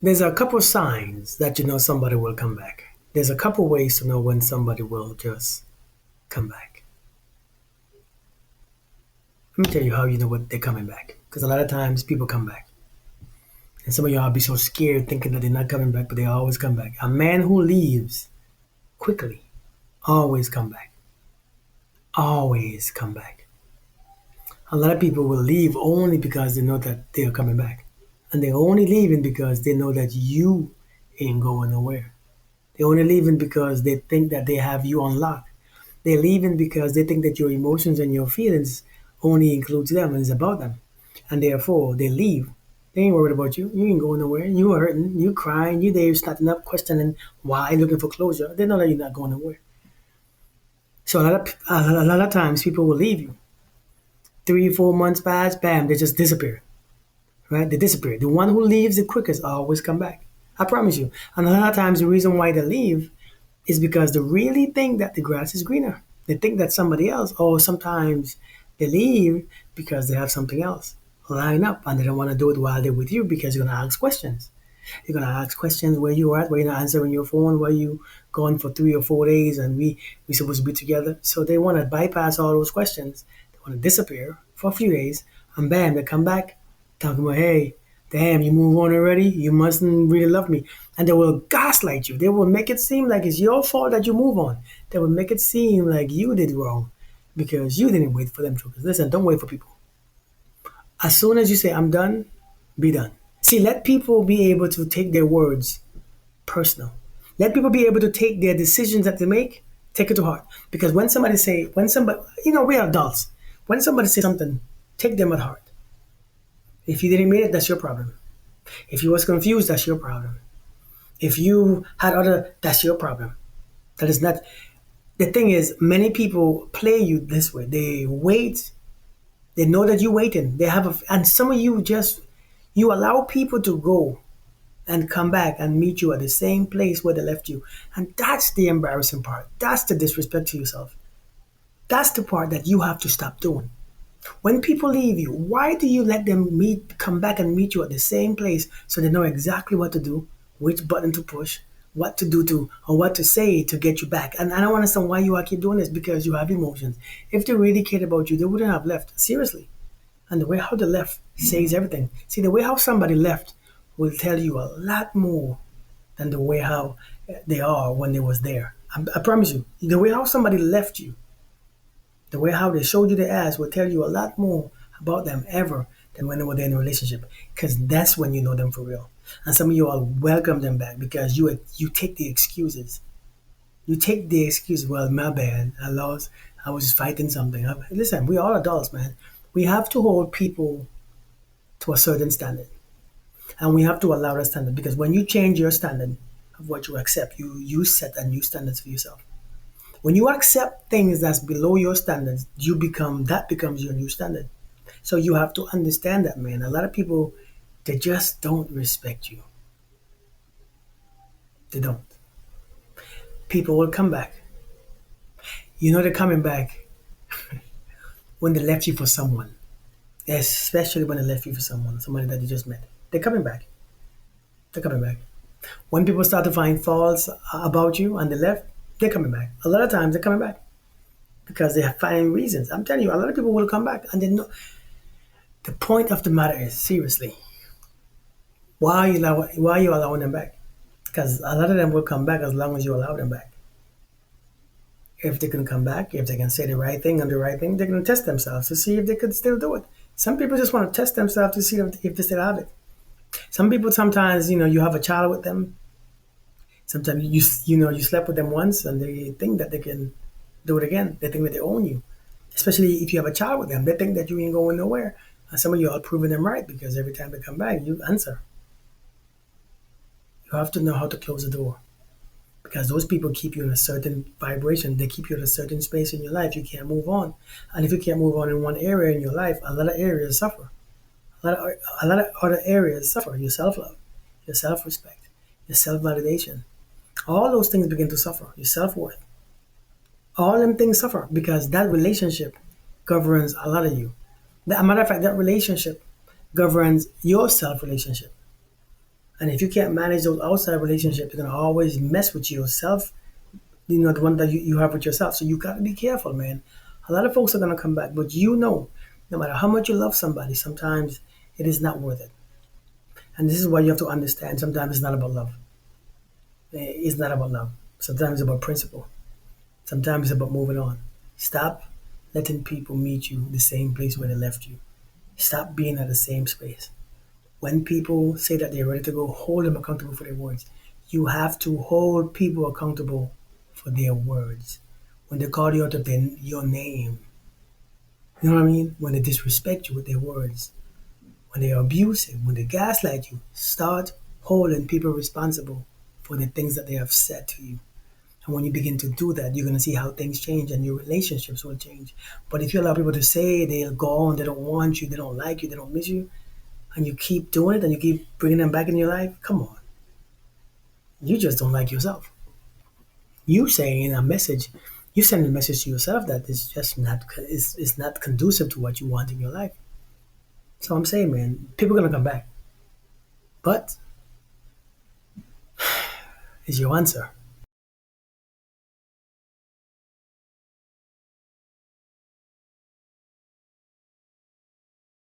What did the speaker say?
There's a couple signs that you know somebody will come back. There's a couple ways to know when somebody will just come back. Let me tell you how you know what they're coming back. Because a lot of times people come back. And some of y'all be so scared thinking that they're not coming back, but they always come back. A man who leaves quickly always come back. Always come back. A lot of people will leave only because they know that they are coming back. And they're only leaving because they know that you ain't going nowhere. They're only leaving because they think that they have you on lock. They're leaving because they think that your emotions and your feelings only includes them and is about them. And therefore, they leave. They ain't worried about you. You ain't going nowhere. You hurting. You crying. You there starting up, questioning why, looking for closure. They know that you're not going nowhere. So a lot of times people will leave you. 3, 4 months pass, bam, they just disappear. Right? They disappear. The one who leaves the quickest always come back. I promise you. And a lot of times the reason why they leave is because they really think that the grass is greener. They think that somebody else, or sometimes they leave because they have something else line up and they don't want to do it while they're with you because you're going to ask questions. You're going to ask questions where you are at, where you're not answering your phone, where you gone for 3 or 4 days and we supposed to be together. So they want to bypass all those questions. They want to disappear for a few days and bam, they come back talking about, hey, damn, you move on already? You mustn't really love me. And they will gaslight you. They will make it seem like it's your fault that you move on. They will make it seem like you did wrong because you didn't wait for them to. Listen, don't wait for people. As soon as you say, I'm done, be done. See, let people be able to take their words personal. Let people be able to take their decisions that they make, take it to heart. Because when somebody, we are adults. When somebody says something, take them at heart. If you didn't mean it, that's your problem. If you was confused, that's your problem. If you had other, that's your problem. That is not. The thing is, many people play you this way. They wait. They know that you're waiting. And some of you just, you allow people to go and come back and meet you at the same place where they left you. And that's the embarrassing part. That's the disrespect to yourself. That's the part that you have to stop doing. When people leave you, why do you let them come back and meet you at the same place so they know exactly what to do, which button to push, what to do to, or what to say to get you back? And I don't understand why you are keep doing this because you have emotions. If they really cared about you, they wouldn't have left. Seriously. And the way how they left says everything. See, the way how somebody left will tell you a lot more than the way how they are when they was there. I promise you. The way how somebody left you, the way how they showed you their ass will tell you a lot more about them ever than when they were there in a relationship. Because that's when you know them for real. And some of you all welcome them back because you take the excuses. You take the excuse, well, my bad, I lost, I was just fighting something. Listen, we all adults, man. We have to hold people to a certain standard. And we have to allow that standard because when you change your standard of what you accept, you set a new standards for yourself. When you accept things that's below your standards, that becomes your new standard. So you have to understand that, man. A lot of people, they just don't respect you. They don't. People will come back. You know they're coming back when they left you for someone, especially when they left you for somebody that you just met. They're coming back. They're coming back. When people start to find faults about you and they left, they're coming back. A lot of times they're coming back because they have finding reasons. I'm telling you, a lot of people will come back and they know. The point of the matter is, seriously, why are you allowing them back? Because a lot of them will come back as long as you allow them back. If they can come back, if they can say the right thing and the right thing, they're going to test themselves to see if they could still do it. Some people just want to test themselves to see if they still have it. Some people sometimes, you have a child with them. Sometimes you slept with them once and they think that they can do it again. They think that they own you. Especially if you have a child with them, they think that you ain't going nowhere. And some of you are proving them right because every time they come back, you answer. You have to know how to close the door because those people keep you in a certain vibration. They keep you in a certain space in your life. You can't move on. And if you can't move on in one area in your life, a lot of areas suffer. A lot of other areas suffer. Your self-love, your self-respect, your self-validation. All those things begin to suffer. Your self-worth. All them things suffer because that relationship governs a lot of you. As a matter of fact, that relationship governs your self relationship. And if you can't manage those outside relationships, you're gonna always mess with yourself. The one that you have with yourself. So you gotta be careful, man. A lot of folks are gonna come back, but no matter how much you love somebody, sometimes it is not worth it. And this is why you have to understand. Sometimes it's not about love. It's not about love. Sometimes it's about principle. Sometimes it's about moving on. Stop letting people meet you the same place where they left you. Stop being at the same space. When people say that they're ready to go, hold them accountable for their words. You have to hold people accountable for their words. When they call you out of your name, you know what I mean? When they disrespect you with their words, when they're abusive, when they gaslight you, start holding people responsible for the things that they have said to you. And when you begin to do that, you're going to see how things change and your relationships will change. But if you allow people to say they'll go on, they don't want you, they don't like you, they don't miss you, and you keep doing it and you keep bringing them back in your life, come on. You just don't like yourself. You saying a message, you send a message to yourself that is just not is not conducive to what you want in your life. So I'm saying, man, people are gonna come back, but is your answer.